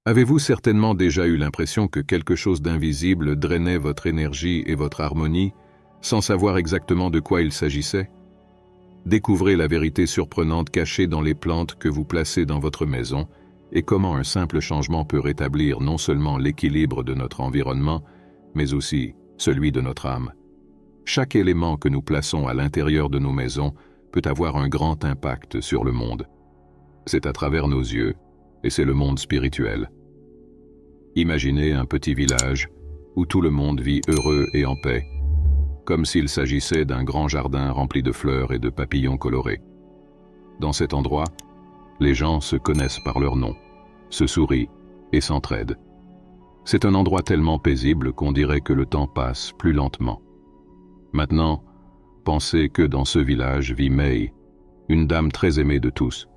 Avez-vous certainement déjà eu l'impression que quelque chose d'invisible drainait votre énergie et votre harmonie, sans savoir exactement de quoi il s'agissait? Découvrez la vérité surprenante cachée dans les plantes que vous placez dans votre maison et comment un simple changement peut rétablir non seulement l'équilibre de notre environnement, mais aussi celui de notre âme. Chaque élément que nous plaçons à l'intérieur de nos maisons peut avoir un grand impact sur le monde. C'est à travers nos yeux, et c'est le monde spirituel. Imaginez un petit village où tout le monde vit heureux et en paix, comme s'il s'agissait d'un grand jardin rempli de fleurs et de papillons colorés. Dans cet endroit, les gens se connaissent par leur nom, se sourient et s'entraident. C'est un endroit tellement paisible qu'on dirait que le temps passe plus lentement. Maintenant, pensez que dans ce village vit May, une dame très aimée de tous,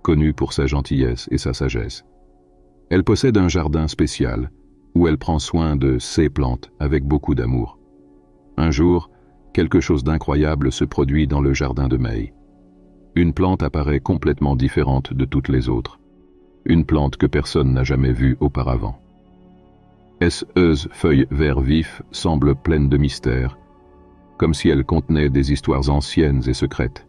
connue pour sa gentillesse et sa sagesse. Elle possède un jardin spécial où elle prend soin de ses plantes avec beaucoup d'amour. Un jour, quelque chose d'incroyable se produit dans le jardin de May. Une plante apparaît complètement différente de toutes les autres. Une plante que personne n'a jamais vue auparavant. Ses feuilles vert vif semblent pleines de mystères, comme si elles contenaient des histoires anciennes et secrètes.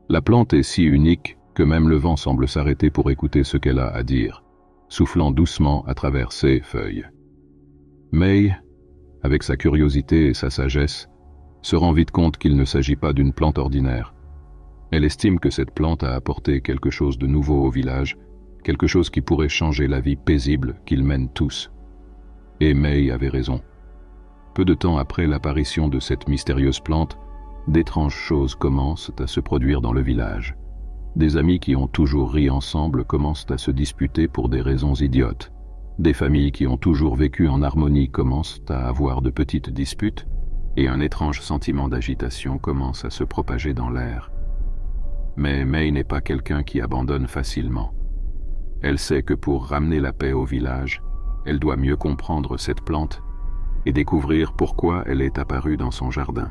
La plante est si unique que même le vent semble s'arrêter pour écouter ce qu'elle a à dire, soufflant doucement à travers ses feuilles. May, avec sa curiosité et sa sagesse, se rend vite compte qu'il ne s'agit pas d'une plante ordinaire. Elle estime que cette plante a apporté quelque chose de nouveau au village, quelque chose qui pourrait changer la vie paisible qu'ils mènent tous. Et May avait raison. Peu de temps après l'apparition de cette mystérieuse plante, d'étranges choses commencent à se produire dans le village. Des amis qui ont toujours ri ensemble commencent à se disputer pour des raisons idiotes. Des familles qui ont toujours vécu en harmonie commencent à avoir de petites disputes, et un étrange sentiment d'agitation commence à se propager dans l'air. Mais May n'est pas quelqu'un qui abandonne facilement. Elle sait que pour ramener la paix au village, elle doit mieux comprendre cette plante et découvrir pourquoi elle est apparue dans son jardin.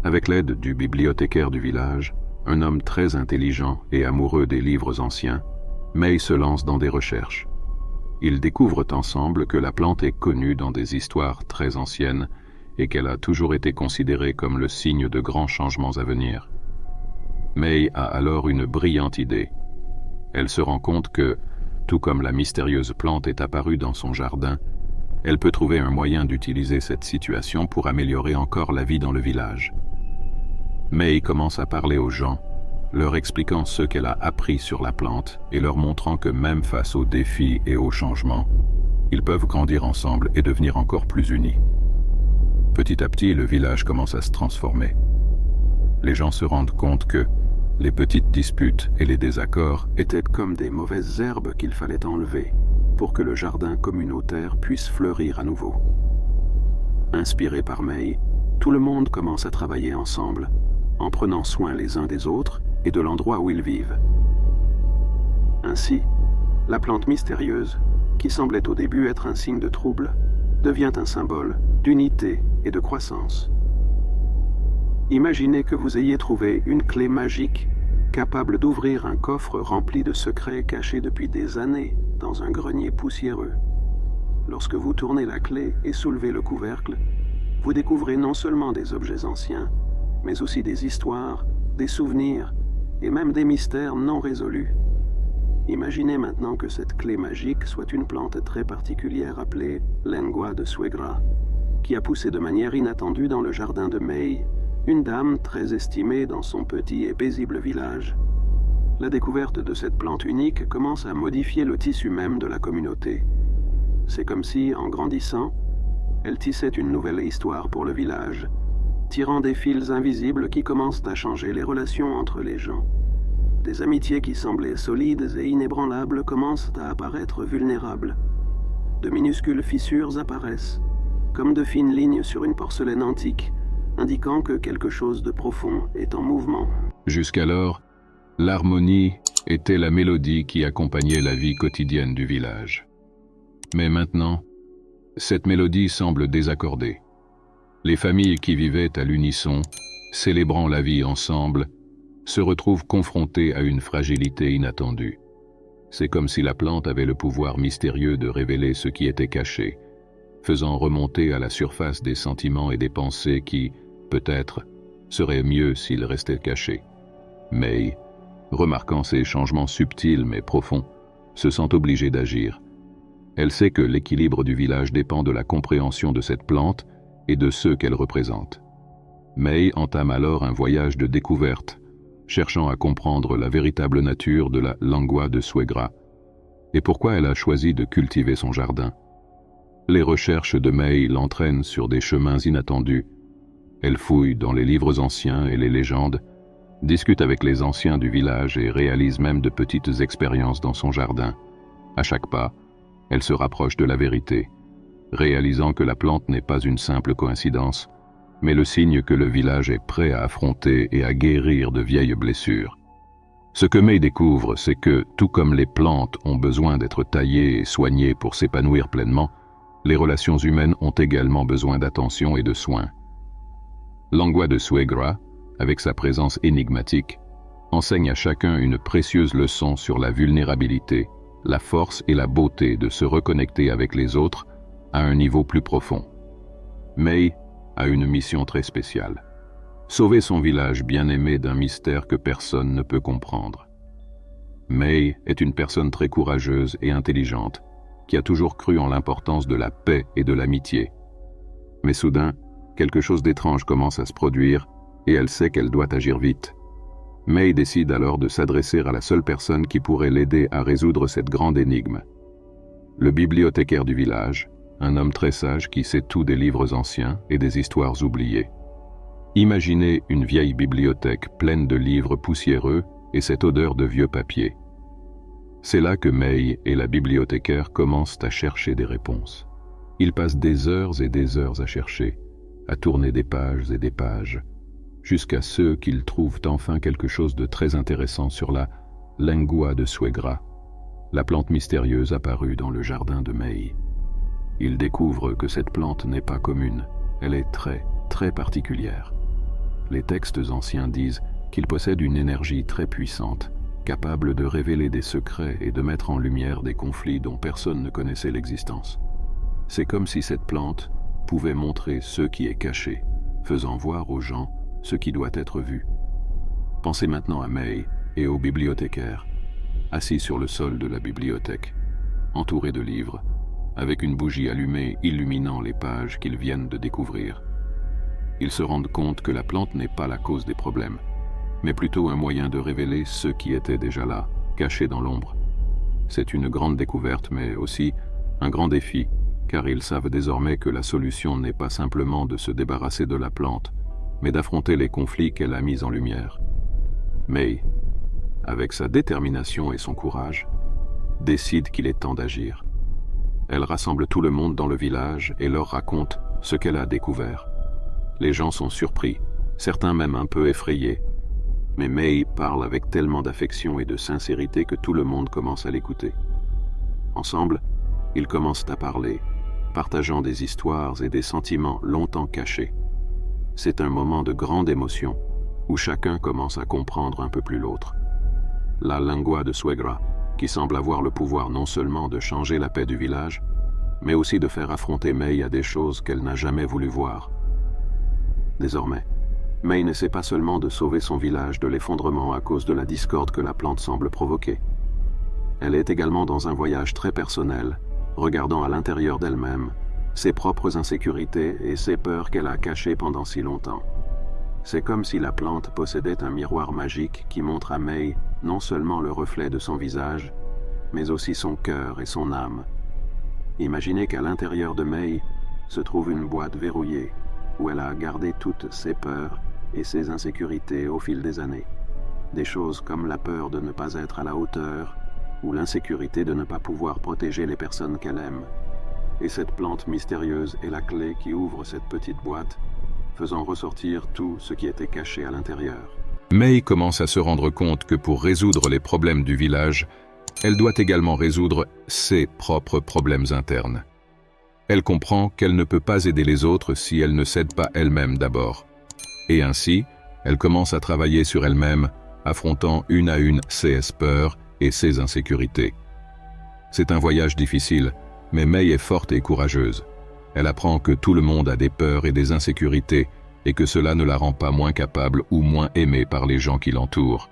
Avec l'aide du bibliothécaire du village, un homme très intelligent et amoureux des livres anciens, May se lance dans des recherches. Ils découvrent ensemble que la plante est connue dans des histoires très anciennes et qu'elle a toujours été considérée comme le signe de grands changements à venir. May a alors une brillante idée. Elle se rend compte que, tout comme la mystérieuse plante est apparue dans son jardin, elle peut trouver un moyen d'utiliser cette situation pour améliorer encore la vie dans le village. May commence à parler aux gens, leur expliquant ce qu'elle a appris sur la plante et leur montrant que même face aux défis et aux changements, ils peuvent grandir ensemble et devenir encore plus unis. Petit à petit, le village commence à se transformer. Les gens se rendent compte que les petites disputes et les désaccords étaient comme des mauvaises herbes qu'il fallait enlever pour que le jardin communautaire puisse fleurir à nouveau. Inspiré par May, tout le monde commence à travailler ensemble, en prenant soin les uns des autres et de l'endroit où ils vivent. Ainsi, la plante mystérieuse, qui semblait au début être un signe de trouble, devient un symbole d'unité et de croissance. Imaginez que vous ayez trouvé une clé magique capable d'ouvrir un coffre rempli de secrets cachés depuis des années dans un grenier poussiéreux. Lorsque vous tournez la clé et soulevez le couvercle, vous découvrez non seulement des objets anciens, mais aussi des histoires, des souvenirs et même des mystères non résolus. Imaginez maintenant que cette clé magique soit une plante très particulière appelée Lengua de Suegra, qui a poussé de manière inattendue dans le jardin de May, une dame très estimée dans son petit et paisible village. La découverte de cette plante unique commence à modifier le tissu même de la communauté. C'est comme si, en grandissant, elle tissait une nouvelle histoire pour le village, tirant des fils invisibles qui commencent à changer les relations entre les gens. Des amitiés qui semblaient solides et inébranlables commencent à apparaître vulnérables. De minuscules fissures apparaissent, comme de fines lignes sur une porcelaine antique, indiquant que quelque chose de profond est en mouvement. Jusqu'alors, l'harmonie était la mélodie qui accompagnait la vie quotidienne du village. Mais maintenant, cette mélodie semble désaccordée. Les familles qui vivaient à l'unisson, célébrant la vie ensemble, se retrouvent confrontées à une fragilité inattendue. C'est comme si la plante avait le pouvoir mystérieux de révéler ce qui était caché, faisant remonter à la surface des sentiments et des pensées qui, peut-être, seraient mieux s'ils restaient cachés. May, remarquant ces changements subtils mais profonds, se sent obligée d'agir. Elle sait que l'équilibre du village dépend de la compréhension de cette plante et de ceux qu'elle représente. May entame alors un voyage de découverte, cherchant à comprendre la véritable nature de la Langua de Suegra et pourquoi elle a choisi de cultiver son jardin. Les recherches de May l'entraînent sur des chemins inattendus. Elle fouille dans les livres anciens et les légendes, discute avec les anciens du village et réalise même de petites expériences dans son jardin. À chaque pas, elle se rapproche de la vérité, réalisant que la plante n'est pas une simple coïncidence, mais le signe que le village est prêt à affronter et à guérir de vieilles blessures. Ce que May découvre, c'est que, tout comme les plantes ont besoin d'être taillées et soignées pour s'épanouir pleinement, les relations humaines ont également besoin d'attention et de soins. Langua de Suegra, avec sa présence énigmatique, enseigne à chacun une précieuse leçon sur la vulnérabilité, la force et la beauté de se reconnecter avec les autres à un niveau plus profond. May a une mission très spéciale: sauver son village bien-aimé d'un mystère que personne ne peut comprendre. May est une personne très courageuse et intelligente, qui a toujours cru en l'importance de la paix et de l'amitié. Mais soudain, quelque chose d'étrange commence à se produire et elle sait qu'elle doit agir vite. May décide alors de s'adresser à la seule personne qui pourrait l'aider à résoudre cette grande énigme. Le bibliothécaire du village, un homme très sage qui sait tout des livres anciens et des histoires oubliées. Imaginez une vieille bibliothèque pleine de livres poussiéreux et cette odeur de vieux papier. C'est là que May et la bibliothécaire commencent à chercher des réponses. Ils passent des heures et des heures à chercher, à tourner des pages et des pages, jusqu'à ce qu'ils trouvent enfin quelque chose de très intéressant sur la Langua de Suegra, la plante mystérieuse apparue dans le jardin de May. Ils découvrent que cette plante n'est pas commune, elle est très, très particulière. Les textes anciens disent qu'il possède une énergie très puissante, capable de révéler des secrets et de mettre en lumière des conflits dont personne ne connaissait l'existence. C'est comme si cette plante pouvait montrer ce qui est caché, faisant voir aux gens ce qui doit être vu. Pensez maintenant à May et au bibliothécaire, assis sur le sol de la bibliothèque, entouré de livres, avec une bougie allumée illuminant les pages qu'ils viennent de découvrir. Ils se rendent compte que la plante n'est pas la cause des problèmes, mais plutôt un moyen de révéler ceux qui étaient déjà là, cachés dans l'ombre. C'est une grande découverte, mais aussi un grand défi, car ils savent désormais que la solution n'est pas simplement de se débarrasser de la plante, mais d'affronter les conflits qu'elle a mis en lumière. May, avec sa détermination et son courage, décide qu'il est temps d'agir. Elle rassemble tout le monde dans le village et leur raconte ce qu'elle a découvert. Les gens sont surpris, certains même un peu effrayés, mais May parle avec tellement d'affection et de sincérité que tout le monde commence à l'écouter. Ensemble, ils commencent à parler, partageant des histoires et des sentiments longtemps cachés. C'est un moment de grande émotion, où chacun commence à comprendre un peu plus l'autre. La Langua de Suegra, qui semble avoir le pouvoir non seulement de changer la paix du village, mais aussi de faire affronter May à des choses qu'elle n'a jamais voulu voir. Désormais, May n'essaie pas seulement de sauver son village de l'effondrement à cause de la discorde que la plante semble provoquer. Elle est également dans un voyage très personnel, regardant à l'intérieur d'elle-même, ses propres insécurités et ses peurs qu'elle a cachées pendant si longtemps. C'est comme si la plante possédait un miroir magique qui montre à May non seulement le reflet de son visage, mais aussi son cœur et son âme. Imaginez qu'à l'intérieur de May se trouve une boîte verrouillée, où elle a gardé toutes ses peurs et ses insécurités au fil des années. Des choses comme la peur de ne pas être à la hauteur, ou l'insécurité de ne pas pouvoir protéger les personnes qu'elle aime. Et cette plante mystérieuse est la clé qui ouvre cette petite boîte, faisant ressortir tout ce qui était caché à l'intérieur. May commence à se rendre compte que pour résoudre les problèmes du village, elle doit également résoudre ses propres problèmes internes. Elle comprend qu'elle ne peut pas aider les autres si elle ne s'aide pas elle-même d'abord. Et ainsi, elle commence à travailler sur elle-même, affrontant une à une ses peurs et ses insécurités. C'est un voyage difficile, mais Mei est forte et courageuse. Elle apprend que tout le monde a des peurs et des insécurités, et que cela ne la rend pas moins capable ou moins aimée par les gens qui l'entourent.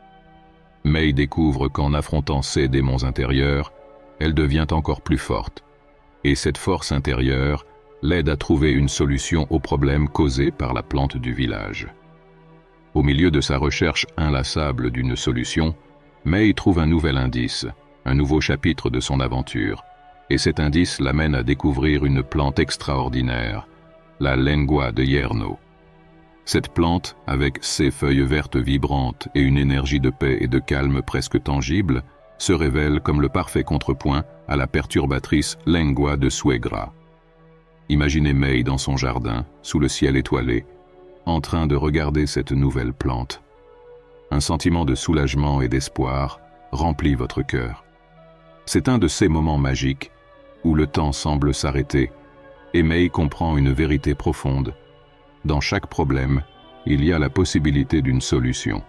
Mei découvre qu'en affrontant ses démons intérieurs, elle devient encore plus forte. Et cette force intérieure l'aide à trouver une solution aux problèmes causés par la plante du village. Au milieu de sa recherche inlassable d'une solution, Mei trouve un nouvel indice, un nouveau chapitre de son aventure, et cet indice l'amène à découvrir une plante extraordinaire, la lengua de Yerno. Cette plante, avec ses feuilles vertes vibrantes et une énergie de paix et de calme presque tangible, se révèle comme le parfait contrepoint à la perturbatrice lengua de Suegra. Imaginez Mei dans son jardin, sous le ciel étoilé, en train de regarder cette nouvelle plante. Un sentiment de soulagement et d'espoir remplit votre cœur. C'est un de ces moments magiques où le temps semble s'arrêter et Mei comprend une vérité profonde. Dans chaque problème, il y a la possibilité d'une solution.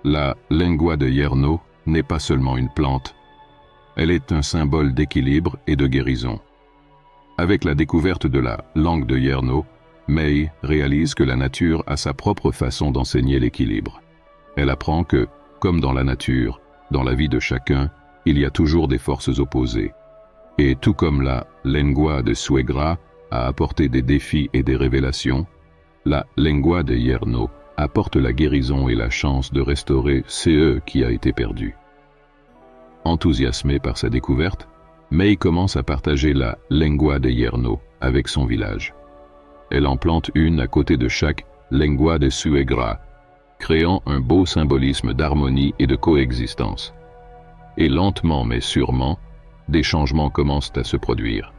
La lengua de Yerno n'est pas seulement une plante, elle est un symbole d'équilibre et de guérison. Avec la découverte de la langue de Yerno, Mei réalise que la nature a sa propre façon d'enseigner l'équilibre. Elle apprend que, comme dans la nature, dans la vie de chacun, il y a toujours des forces opposées. Et tout comme la lengua de Suegra a apporté des défis et des révélations, la lengua de Yerno apporte la guérison et la chance de restaurer ce qui a été perdu. Enthousiasmée par sa découverte, Mei commence à partager la lengua de Yerno avec son village. Elle en plante une à côté de chaque lengua de Suegra, créant un beau symbolisme d'harmonie et de coexistence. Et lentement mais sûrement, des changements commencent à se produire.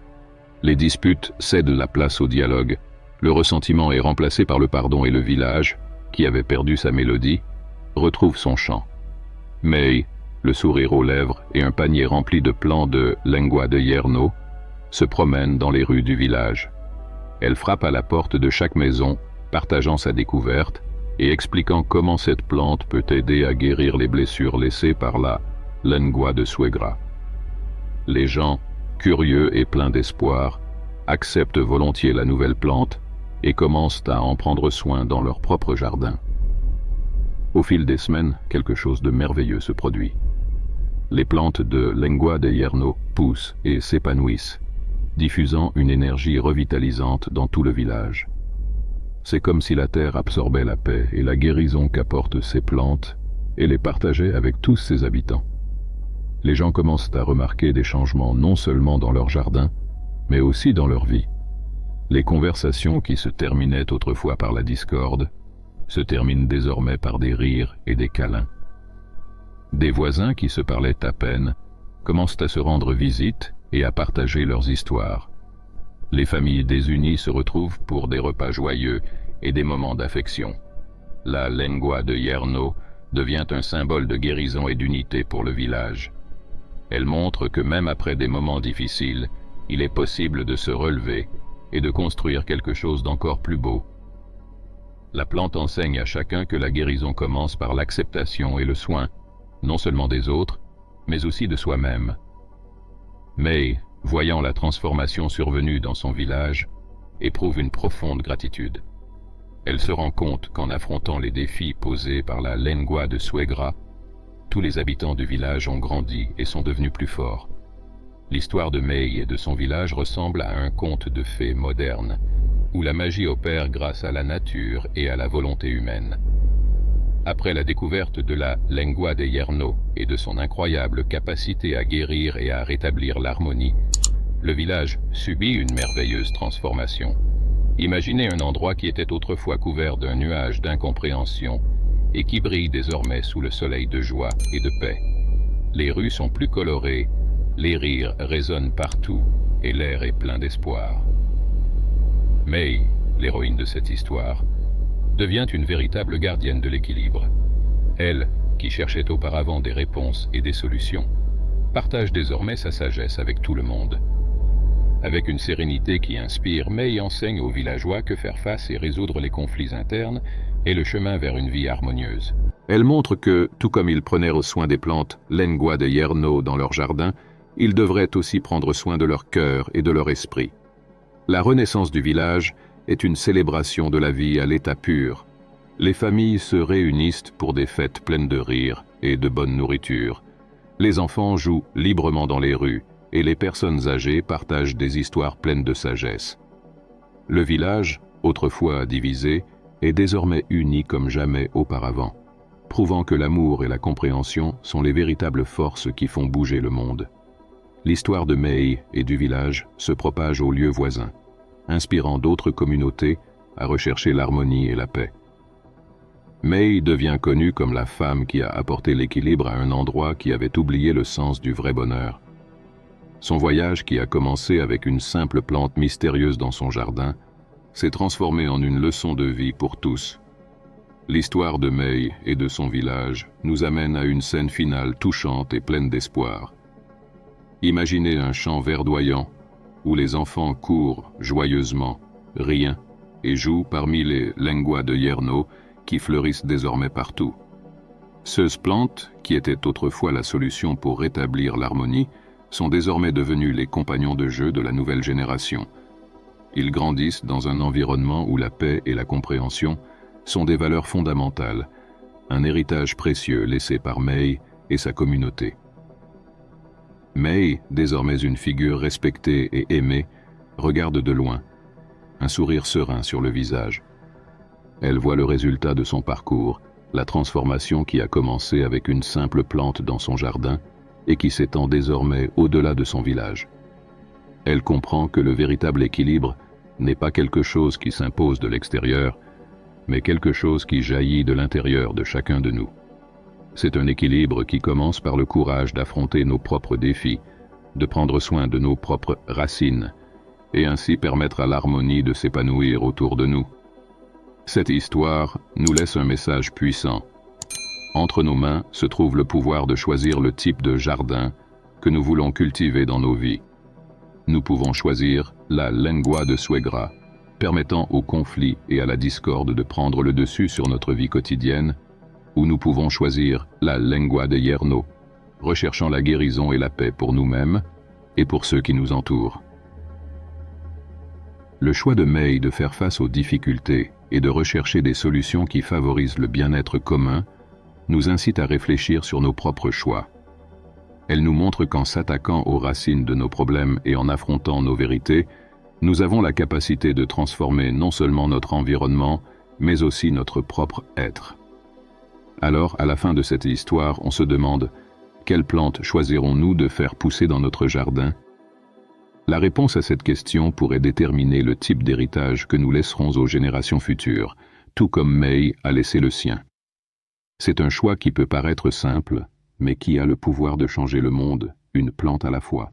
Les disputes cèdent la place au dialogue, le ressentiment est remplacé par le pardon et le village, qui avait perdu sa mélodie, retrouve son chant. Mei, le sourire aux lèvres et un panier rempli de plants de lengua de Yerno, se promène dans les rues du village. Elle frappe à la porte de chaque maison, partageant sa découverte et expliquant comment cette plante peut aider à guérir les blessures laissées par la lengua de Suegra. Les gens, curieux et pleins d'espoir, acceptent volontiers la nouvelle plante et commencent à en prendre soin dans leur propre jardin. Au fil des semaines, quelque chose de merveilleux se produit. Les plantes de lengua de Yerno poussent et s'épanouissent, diffusant une énergie revitalisante dans tout le village. C'est comme si la terre absorbait la paix et la guérison qu'apportent ces plantes et les partageait avec tous ses habitants. Les gens commencent à remarquer des changements non seulement dans leur jardin, mais aussi dans leur vie. Les conversations qui se terminaient autrefois par la discorde se terminent désormais par des rires et des câlins. Des voisins qui se parlaient à peine commencent à se rendre visite et à partager leurs histoires. Les familles désunies se retrouvent pour des repas joyeux et des moments d'affection. La lengua de Yerno devient un symbole de guérison et d'unité pour le village. Elle montre que même après des moments difficiles, il est possible de se relever et de construire quelque chose d'encore plus beau. La plante enseigne à chacun que la guérison commence par l'acceptation et le soin, non seulement des autres, mais aussi de soi-même. Mei, voyant la transformation survenue dans son village, éprouve une profonde gratitude. Elle se rend compte qu'en affrontant les défis posés par la lengua de Suegra, tous les habitants du village ont grandi et sont devenus plus forts. L'histoire de Mei et de son village ressemble à un conte de fées moderne, où la magie opère grâce à la nature et à la volonté humaine. Après la découverte de la lengua de Yerno et de son incroyable capacité à guérir et à rétablir l'harmonie, le village subit une merveilleuse transformation. Imaginez un endroit qui était autrefois couvert d'un nuage d'incompréhension et qui brille désormais sous le soleil de joie et de paix. Les rues sont plus colorées, les rires résonnent partout et l'air est plein d'espoir. Mei, l'héroïne de cette histoire, devient une véritable gardienne de l'équilibre. Elle, qui cherchait auparavant des réponses et des solutions, partage désormais sa sagesse avec tout le monde. Avec une sérénité qui inspire, Mei enseigne aux villageois que faire face et résoudre les conflits internes est le chemin vers une vie harmonieuse. Elle montre que, tout comme ils prenaient soin des plantes lengua de Yerno dans leur jardin, ils devraient aussi prendre soin de leur cœur et de leur esprit. La renaissance du village est une célébration de la vie à l'état pur. Les familles se réunissent pour des fêtes pleines de rire et de bonne nourriture. Les enfants jouent librement dans les rues et les personnes âgées partagent des histoires pleines de sagesse. Le village, autrefois divisé, est désormais uni comme jamais auparavant, prouvant que l'amour et la compréhension sont les véritables forces qui font bouger le monde. L'histoire de Mei et du village se propage aux lieux voisins, inspirant d'autres communautés à rechercher l'harmonie et la paix. Mei devient connue comme la femme qui a apporté l'équilibre à un endroit qui avait oublié le sens du vrai bonheur. Son voyage, qui a commencé avec une simple plante mystérieuse dans son jardin, s'est transformé en une leçon de vie pour tous. L'histoire de Mei et de son village nous amène à une scène finale touchante et pleine d'espoir. Imaginez un champ verdoyant où les enfants courent joyeusement, rient et jouent parmi les lenguas de Yerno qui fleurissent désormais partout. Ces plantes, qui étaient autrefois la solution pour rétablir l'harmonie, sont désormais devenus les compagnons de jeu de la nouvelle génération. Ils grandissent dans un environnement où la paix et la compréhension sont des valeurs fondamentales, un héritage précieux laissé par Mei et sa communauté. Mei, désormais une figure respectée et aimée, regarde de loin, un sourire serein sur le visage. Elle voit le résultat de son parcours, la transformation qui a commencé avec une simple plante dans son jardin et qui s'étend désormais au-delà de son village. Elle comprend que le véritable équilibre n'est pas quelque chose qui s'impose de l'extérieur, mais quelque chose qui jaillit de l'intérieur de chacun de nous. C'est un équilibre qui commence par le courage d'affronter nos propres défis, de prendre soin de nos propres racines, et ainsi permettre à l'harmonie de s'épanouir autour de nous. Cette histoire nous laisse un message puissant. Entre nos mains se trouve le pouvoir de choisir le type de jardin que nous voulons cultiver dans nos vies. Nous pouvons choisir la lengua de Suegra, permettant au conflit et à la discorde de prendre le dessus sur notre vie quotidienne, ou nous pouvons choisir la lengua de Yerno, recherchant la guérison et la paix pour nous-mêmes et pour ceux qui nous entourent. Le choix de Mei de faire face aux difficultés et de rechercher des solutions qui favorisent le bien-être commun nous incite à réfléchir sur nos propres choix. Elle nous montre qu'en s'attaquant aux racines de nos problèmes et en affrontant nos vérités, nous avons la capacité de transformer non seulement notre environnement, mais aussi notre propre être. Alors, à la fin de cette histoire, on se demande « Quelle plante choisirons-nous de faire pousser dans notre jardin ?» La réponse à cette question pourrait déterminer le type d'héritage que nous laisserons aux générations futures, tout comme Mei a laissé le sien. C'est un choix qui peut paraître simple, mais qui a le pouvoir de changer le monde, une plante à la fois.